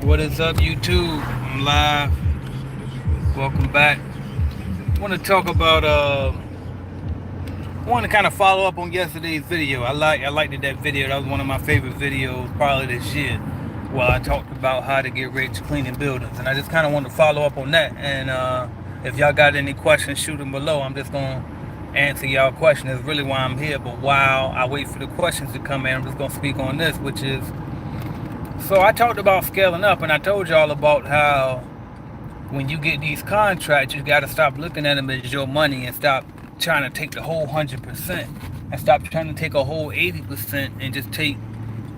What is up, YouTube? I'm live. Welcome back. I want to talk about. I want to kind of follow up on yesterday's video. I liked that video. That was one of my favorite videos, probably this year, where I talked about how to get rich cleaning buildings, and I just kind of want to follow up on that. And if y'all got any questions, shoot them below. I'm just gonna answer y'all questions. That's really why I'm here. But while I wait for the questions to come in, I'm just gonna speak on this, which is. So I talked about scaling up, and I told y'all about how when you get these contracts, you got to stop looking at them as your money and stop trying to take the whole 100% and stop trying to take a whole 80% and just take,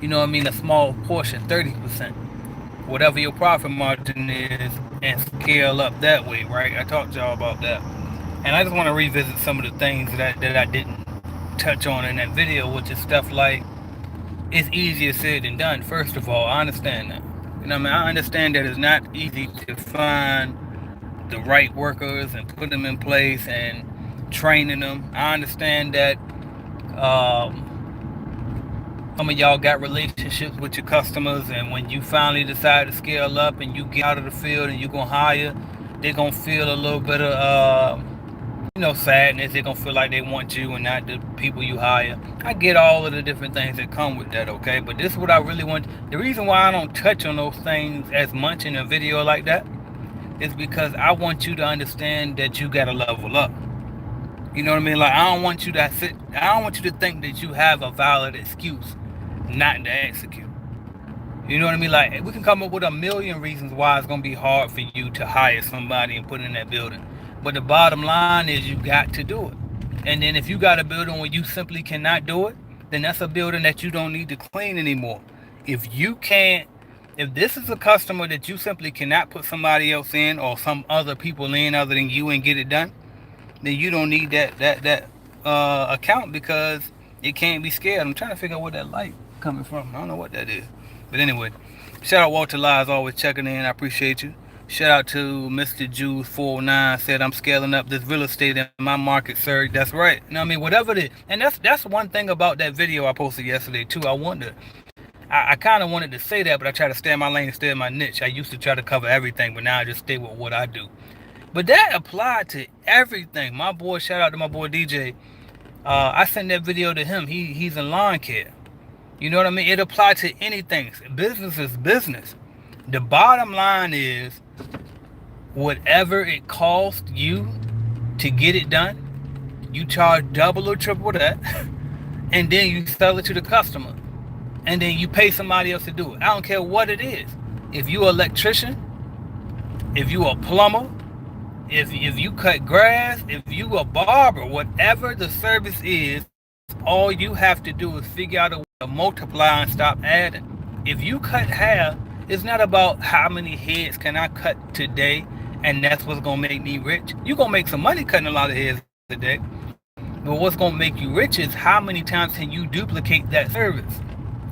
a small portion, 30%, whatever your profit margin is, and scale up that way, right? I talked to y'all about that, and I just want to revisit some of the things that I didn't touch on in that video, which is stuff like it's easier said than done. First of all, I understand that. I understand that it's not easy to find the right workers and put them in place and training them. I understand that some of y'all got relationships with your customers, and when you finally decide to scale up and you get out of the field and you're gonna hire, they're gonna feel a little bit of sadness. They're gonna feel like they want you and not the people you hire. I get all of the different things that come with that, okay? But this is what I really want. The reason why I don't touch on those things as much in a video like that is because I want you to understand that you gotta level up. You know what I mean? Like, I don't want you to think that you have a valid excuse not to execute. You know what I mean? Like, we can come up with a million reasons why it's gonna be hard for you to hire somebody and put in that building. But the bottom line is you got to do it. And then if you got a building where you simply cannot do it, then that's a building that you don't need to clean anymore. If this is a customer that you simply cannot put somebody else in or some other people in other than you and get it done, then you don't need that account because it can't be scaled. I'm trying to figure out where that light coming from. I don't know what that is. But anyway, shout out Walter Lies, always checking in. I appreciate you. Shout out to Mr. Juice 409, said I'm scaling up this real estate in my market, sir. That's right. Whatever it is. And that's one thing about that video I posted yesterday too. I kind of wanted to say that, but I try to stay in my lane, stay in my niche. I used to try to cover everything, but now I just stay with what I do. But that applied to everything. My boy, shout out to my boy DJ. I sent that video to him. He's in lawn care. You know what I mean? It applied to anything. Business is business. The bottom line is, whatever it costs you to get it done, you charge double or triple that, and then you sell it to the customer, and then you pay somebody else to do it. I don't care what it is. If you're an electrician, if you're a plumber, if you cut grass, if you a barber, whatever the service is, all you have to do is figure out a way to multiply and stop adding. If you cut hair, it's not about how many heads can I cut today, and that's what's gonna make me rich. You're gonna make some money cutting a lot of heads today, but what's gonna make you rich is how many times can you duplicate that service.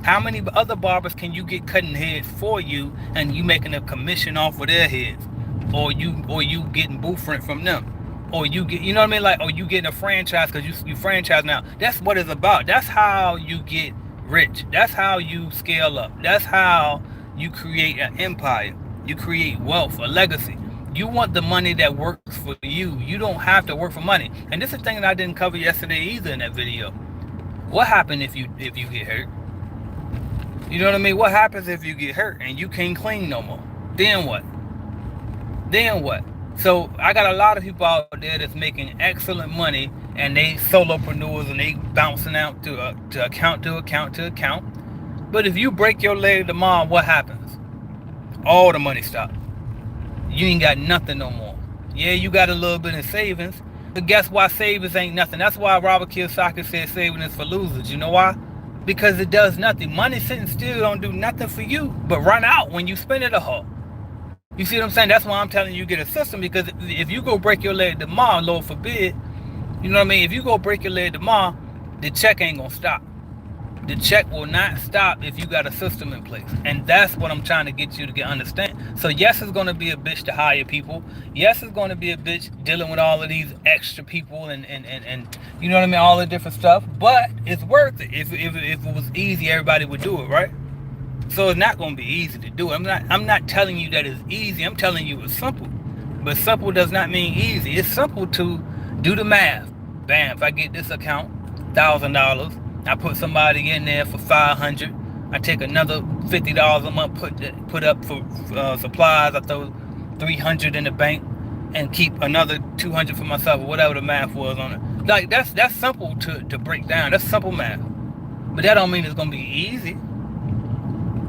How many other barbers can you get cutting heads for you, and you making a commission off of their heads, or you getting booth rent from them, or you get, you know what I mean, like, or you getting a franchise because you franchise now. That's what it's about. That's how you get rich. That's how you scale up. That's how you create an empire. You create wealth, a legacy. You want the money that works for you. You don't have to work for money. And this is a thing that I didn't cover yesterday either in that video. What happens if you get hurt? You know what I mean? What happens if you get hurt and you can't clean no more? Then what? Then what? So I got a lot of people out there that's making excellent money, and they solopreneurs, and they bouncing out to account to account to account. But if you break your leg tomorrow, what happens? All the money stops. You ain't got nothing no more. Yeah, you got a little bit in savings, but guess why savings ain't nothing? That's why Robert Kiyosaki said saving is for losers. You know why? Because it does nothing. Money sitting still don't do nothing for you, but run out when you spend it all. You see what I'm saying? That's why I'm telling you get a system, because if you go break your leg tomorrow, Lord forbid, you know what I mean? If you go break your leg tomorrow, the check ain't gonna stop. The check will not stop if you got a system in place. And that's what I'm trying to get you to understand. So yes, it's going to be a bitch to hire people. Yes, it's going to be a bitch dealing with all of these extra people and you know what I mean, all the different stuff. But it's worth it. If it was easy, everybody would do it, right? So it's not going to be easy to do. I'm not telling you that it's easy. I'm telling you it's simple. But simple does not mean easy. It's simple to do the math. Bam, if I get this account, $1,000, I put somebody in there for 500. I take another $50 a month, put up for supplies. I throw 300 in the bank and keep another 200 for myself, or whatever the math was on it. Like that's simple to break down. That's simple math. But that don't mean it's gonna be easy.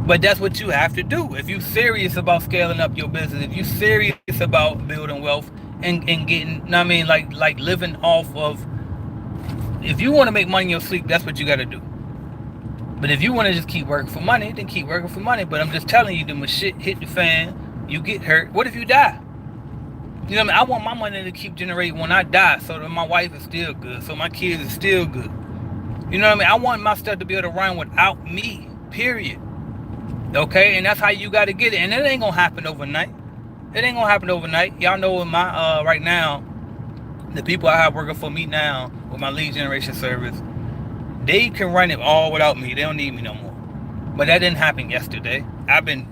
But that's what you have to do. If you're serious about scaling up your business, if you're serious about building wealth and getting, I mean, like living off of, if you want to make money in your sleep, that's what you got to do. But if you want to just keep working for money, then keep working for money. But I'm just telling you, when shit hit the fan, you get hurt. What if you die? You know what I mean? I want my money to keep generating when I die, so that my wife is still good, so my kids is still good. You know what I mean? I want my stuff to be able to run without me, period. Okay? And that's how you got to get it. And it ain't going to happen overnight. It ain't going to happen overnight. Y'all know in my, right now, the people I have working for me now with my lead generation service, they can run it all without me. They don't need me no more. But that didn't happen yesterday. I've been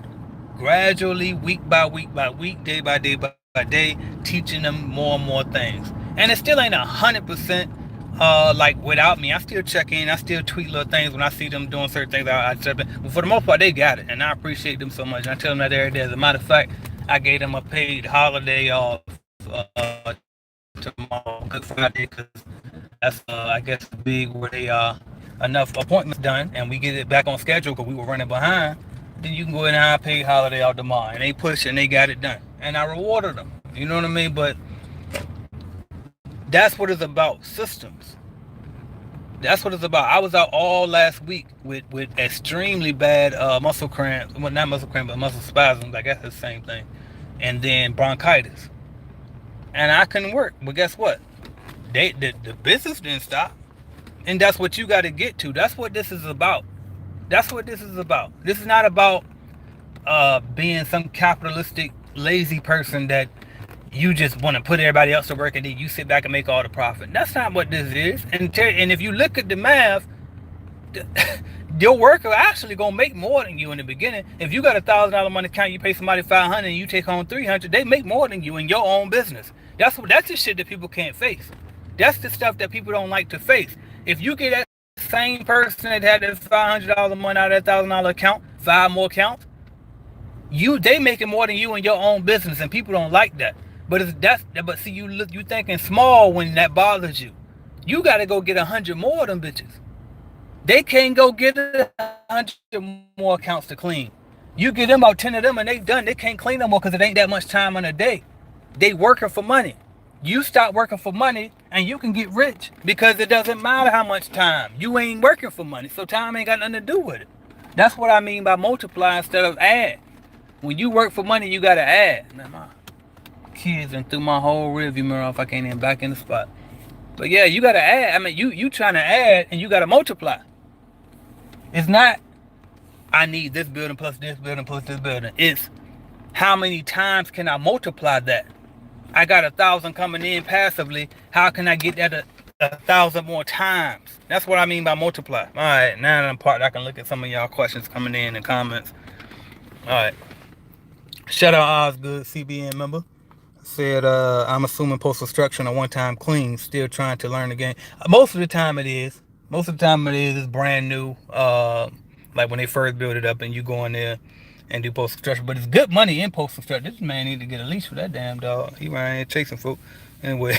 gradually, week by week by week, day by day by day, teaching them more and more things. And it still ain't 100% like without me. I still check in. I still tweet little things when I see them doing certain things. I check in. But for the most part, they got it. And I appreciate them so much. And I tell them that every day. As a matter of fact, I gave them a paid holiday off tomorrow, Good Friday, because that's I guess big where they enough appointments done and we get it back on schedule because we were running behind. Then you can go ahead and have a paid holiday out tomorrow, and they push and they got it done, and I rewarded them. You know what I mean? But that's what it's about. Systems. That's what it's about. I was out all last week with extremely bad muscle cramps. Well, not muscle cramps, but muscle spasms. I guess it's the same thing. And then bronchitis. And I couldn't work. But guess what? The business didn't stop. And that's what you got to get to. That's what this is about. That's what this is about. This is not about being some capitalistic, lazy person that you just want to put everybody else to work and then you sit back and make all the profit. That's not what this is. And if you look at the math, your worker actually gonna make more than you in the beginning. If you got $1,000 money account, you pay somebody $500 and you take home $300, they make more than you in your own business. That's the shit that people can't face. That's the stuff that people don't like to face. If you get that same person that had that $500 a month out of that $1,000 account, 5 more accounts, they making more than you in your own business, and people don't like that. But see, you thinking small when that bothers you. You got to go get 100 more of them bitches. They can't go get 100 more accounts to clean. You get them about 10 of them and they done. They can't clean no more because it ain't that much time in a day. They working for money. You stop working for money and you can get rich because it doesn't matter how much time. You ain't working for money, so time ain't got nothing to do with it. That's what I mean by multiply instead of add. When you work for money, you got to add. Man, my kids and through my whole rearview mirror if I can't even back in the spot. But yeah, you got to add. I mean, you trying to add and you got to multiply. It's not, I need this building plus this building plus this building. It's how many times can I multiply that? I got 1,000 coming in passively. How can I get that 1,000 more times? That's what I mean by multiply. All right, now that I'm part, I can look at some of y'all questions coming in the comments. All right. Shout out Osgood, CBN member. Said, I'm assuming Postal Structure a one-time clean, still trying to learn the game. Most of the time it is. Most of the time it's brand new. Like when they first build it up and you go in there and do Postal Structure. But it's good money in Postal Structure. This man need to get a leash for that damn dog. He right here chasing folk. Anyway.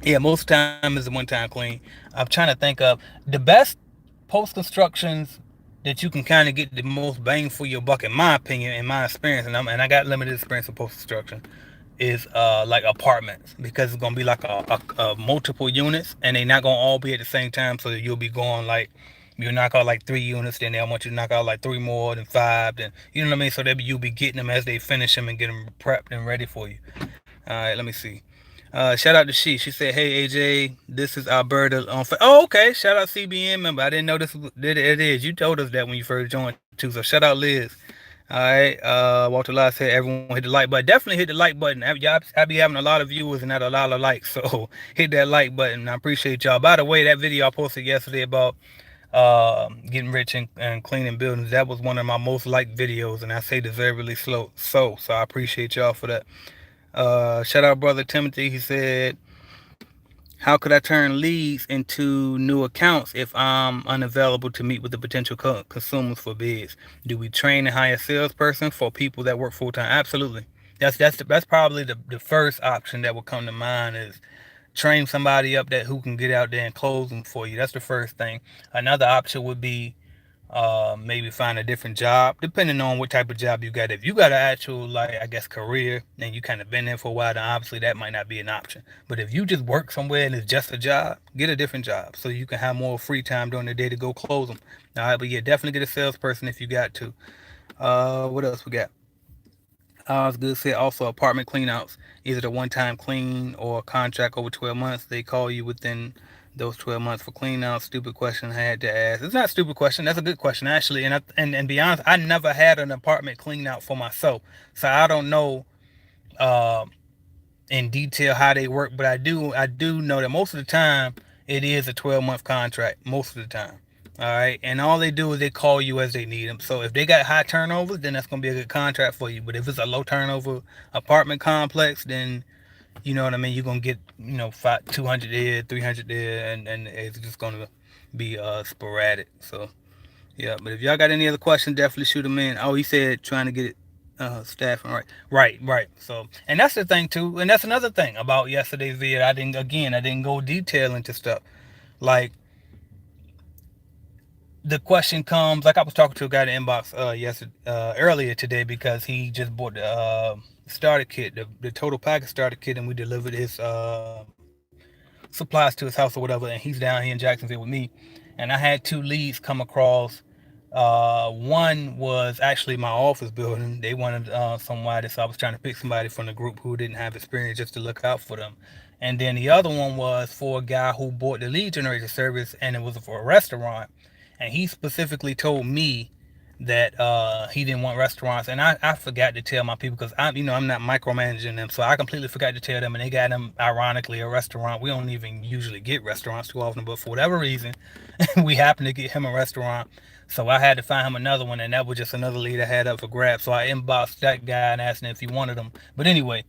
Yeah, most of the time is a one-time clean. I'm trying to think of the best post constructions that you can kind of get the most bang for your buck, in my opinion, in my experience, and I got limited experience with post construction, is like apartments, because it's gonna be like a multiple units, and they're not gonna all be at the same time. So you'll be going like, you knock out like 3 units, then they'll want you to knock out like 3 more, then 5, then you know what I mean. So you'll be getting them as they finish them and get them prepped and ready for you. All right, let me see. Shout out to She said, hey AJ, this is Alberta on oh, okay, shout out CBN member. I didn't know this it is. You told us that when you first joined too, so shout out Liz. All right, Walter Lott said everyone hit the like button. Definitely hit the like button. Y'all, I be having a lot of viewers and not a lot of likes, so hit that like button. I appreciate y'all. By the way, that video I posted yesterday about getting rich and cleaning buildings. That was one of my most liked videos, and I say deservedly so I appreciate y'all for that. Shout out brother Timothy. He said, how could I turn leads into new accounts if I'm unavailable to meet with the potential consumers for bids? Do we train and hire a salesperson for people that work full time? Absolutely. That's probably the first option that will come to mind is train somebody up that who can get out there and close them for you. That's the first thing. Another option would be maybe find a different job, depending on what type of job you got. If you got an actual, like, I guess, career and you kind of been there for a while, then obviously that might not be an option. But if you just work somewhere and it's just a job, get a different job so you can have more free time during the day to go close them. All right, but yeah, definitely get a salesperson if you got to. What else we got? It's good to say also apartment cleanouts, either the one-time clean or contract over 12 months. They call you within those 12 months for cleanouts. Stupid question I had to ask. It's not a stupid question. That's a good question actually. And be honest, I never had an apartment cleanout for myself, so I don't know uh, in detail how they work. But I do know that most of the time it is a 12-month contract. Most of the time. All right, and all they do is they call you as they need them. So if they got high turnovers, then that's gonna be a good contract for you. But if it's a low turnover apartment complex, then you know what I mean. You're gonna get 200 there, 300 there, and it's just gonna be sporadic. So yeah, but if y'all got any other questions, definitely shoot them in. Oh, he said trying to get it staffing right, right. So and that's the thing too, and that's another thing about yesterday's video. I didn't go detail into stuff like the question comes like I was talking to a guy in the inbox earlier today because he just bought the starter kit, the total package starter kit, and we delivered his supplies to his house or whatever, and he's down here in Jacksonville with me, and I had two leads come across. One was actually my office building. They wanted somebody, so I was trying to pick somebody from the group who didn't have experience just to look out for them. And then the other one was for a guy who bought the lead generator service, and it was for a restaurant. And he specifically told me that he didn't want restaurants, and I forgot to tell my people because I'm not micromanaging them, so I completely forgot to tell them, and they got them ironically a restaurant. We don't even usually get restaurants too often, but for whatever reason, we happened to get him a restaurant. So I had to find him another one, and that was just another lead I had up for grabs. So I inboxed that guy and asked him if he wanted them. But anyway,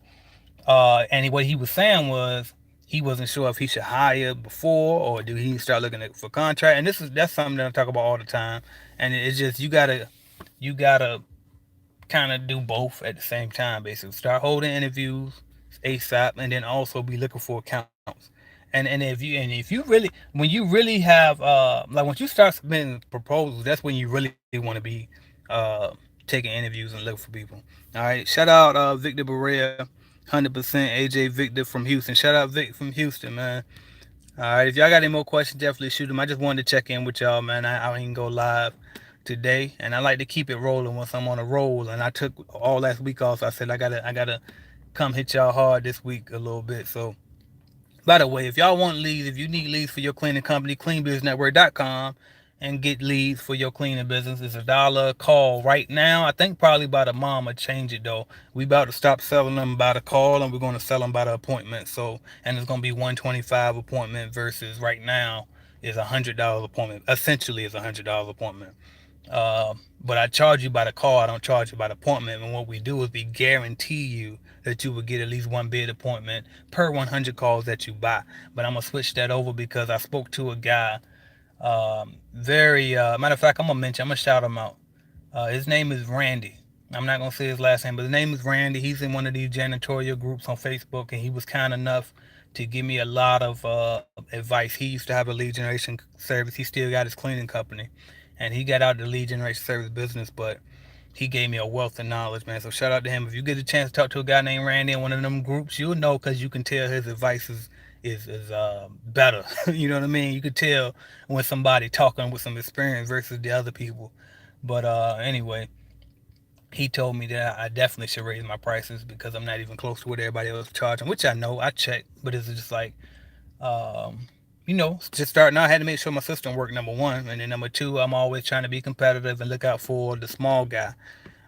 and what he was saying was he wasn't sure if he should hire before or do he start looking for contract. And that's something that I talk about all the time. And it's just you gotta kind of do both at the same time. Basically, start holding interviews ASAP, and then also be looking for accounts. And if you really when you really have like once you start submitting proposals, that's when you really want to be uh taking interviews and looking for people. All right, shout out Victor Berea, 100% AJ Victor from Houston. Shout out Vic from Houston, man. All right, if y'all got any more questions, definitely shoot them. I just wanted to check in with y'all, man. I ain't go live today, and I like to keep it rolling once I'm on a roll. And I took all last week off. So I said I gotta come hit y'all hard this week a little bit. So by the way, if y'all want leads, if you need leads for your cleaning company, cleanbusinessnetwork.com and get leads for your cleaning business. It's $1 a call right now. I think probably by the month I'll change it though. We about to stop selling them by the call and we're going to sell them by the appointment. So, and it's going to be 125 appointment versus right now is $100 appointment. Essentially, it's $100 appointment. But I charge you by the call. I don't charge you by the appointment. And what we do is we guarantee you that you will get at least one bid appointment per 100 calls that you buy. But I'm gonna switch that over because I spoke to a guy. Very matter of fact, I'm gonna shout him out. His name is Randy. I'm not gonna say his last name, but his name is Randy. He's in one of these janitorial groups on Facebook, and he was kind enough to give me a lot of advice. He used to have a lead generation service. He still got his cleaning company, and he got out of the lead generation service business, but he gave me a wealth of knowledge, man. So shout out to him. If you get a chance to talk to a guy named Randy in one of them groups, you'll know because you can tell his advice is better. You know what I mean? You could tell when somebody talking with some experience versus the other people. But anyway, he told me that I definitely should raise my prices because I'm not even close to what everybody else is charging, which I know I checked, but it's just like um, just starting out, I had to make sure my system worked, number one. And then number two, I'm always trying to be competitive and look out for the small guy.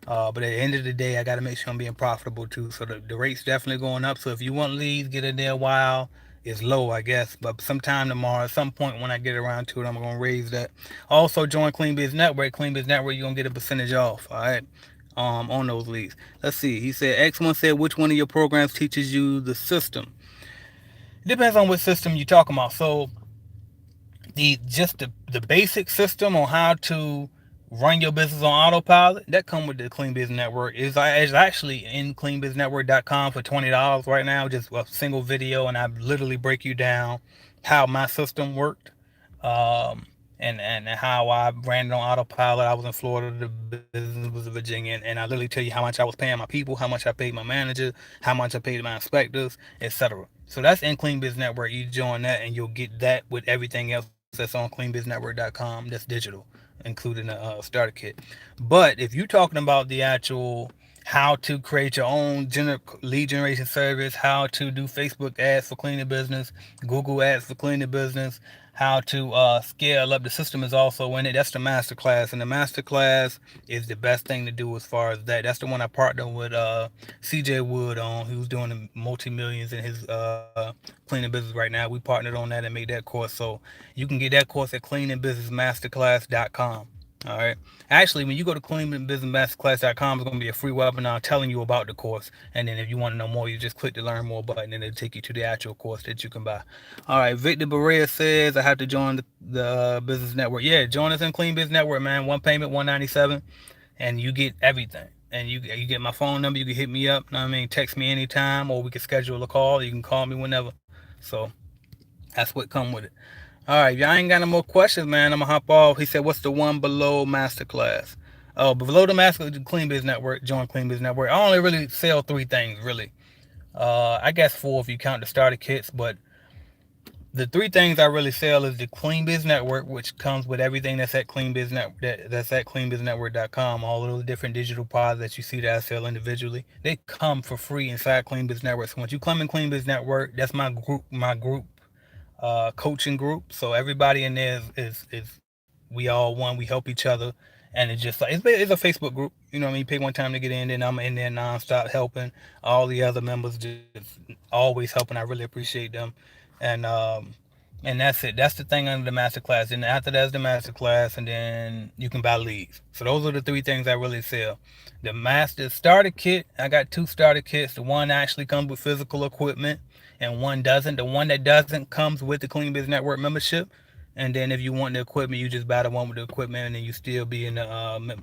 But at the end of the day, I got to make sure I'm being profitable too. So the rate's definitely going up. So if you want leads, get in there while is low, I guess. But sometime tomorrow, at some point when I get around to it, I'm gonna raise that. Also, join Clean Biz Network. Clean Biz Network, you're gonna get a percentage off. All right. On those leads. Let's see. He said X1 said which one of your programs teaches you the system. It depends on what system you're talking about. So the basic system on how to run your business on autopilot that come with the Clean Biz Network is actually in cleanbiznetwork.com for $20 right now, just a single video, and I literally break you down how my system worked, and how I ran it on autopilot. I was in Florida, the business was in Virginia, and I literally tell you how much I was paying my people, how much I paid my manager, how much I paid my inspectors, etc. So that's in Clean Biz Network. You join that and you'll get that with everything else that's on cleanbiznetwork.com. That's digital, including a starter kit. But if you're talking about the actual how to create your own lead generation service, how to do Facebook ads for cleaning business, Google ads for cleaning business, how to scale up. The system is also in it. That's the masterclass, and the masterclass is the best thing to do as far as that. That's the one I partnered with CJ Wood on, who's doing the multi-millions in his cleaning business right now. We partnered on that and made that course. So you can get that course at cleaningbusinessmasterclass.com. All right. Actually, when you go to cleaningbusinessmasterclass.com, it's going to be a free webinar telling you about the course. And then if you want to know more, you just click the learn more button and it'll take you to the actual course that you can buy. All right. Victor Berea says, I have to join the business network. Yeah, join us in Clean Biz Network, man. One payment, $197, and you get everything. And you get my phone number. You can hit me up. You know what I mean? Text me anytime, or we can schedule a call. You can call me whenever. So that's what come with it. All right, y'all ain't got no more questions, man. I'm gonna hop off. He said, "What's the one below masterclass?" Oh, below the master Clean Biz Network. Join Clean Biz Network. I only really sell three things, really. I guess four if you count the starter kits, but the three things I really sell is the Clean Biz Network, which comes with everything that's at Clean Biz that's at cleanbiznetwork.com. All of those different digital pods that you see that I sell individually, they come for free inside Clean Biz Network. So once you come in Clean Biz Network, that's my group coaching group. So everybody in there is we all one. We help each other, and it's just like it's a Facebook group. You know what I mean? You pay one time to get in, then I'm in there nonstop helping. All the other members just always helping. I really appreciate them, and that's it. That's the thing under the master class. And after that's the master class, and then you can buy leads. So those are the three things I really sell. The master starter kit, I got two starter kits. The one actually comes with physical equipment, and one doesn't. The one that doesn't comes with the Clean Biz Network membership. And then if you want the equipment, you just buy the one with the equipment, and then you still be in the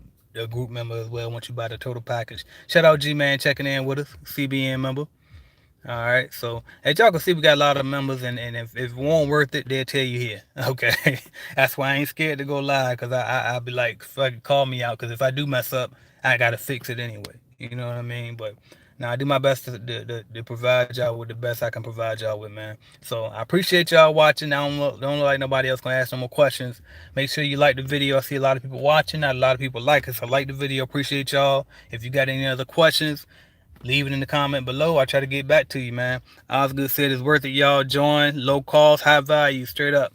group member as well once you buy the total package. Shout out G-Man checking in with us, CBN member. All right, so as y'all can see, we got a lot of members, and if it won't worth it, they'll tell you here. Okay, that's why I ain't scared to go live, because I'll be like, fucking call me out, because if I do mess up, I gotta fix it anyway. You know what I mean? But now I do my best to provide y'all with the best I can provide y'all with, man. So I appreciate y'all watching. I don't look like nobody else gonna ask no more questions. Make sure you like the video. I see a lot of people watching. Not a lot of people like it. So like the video. Appreciate y'all. If you got any other questions, leave it in the comment below. I try to get back to you, man. Osgood said it's worth it, y'all. Join. Low cost, high value. Straight up.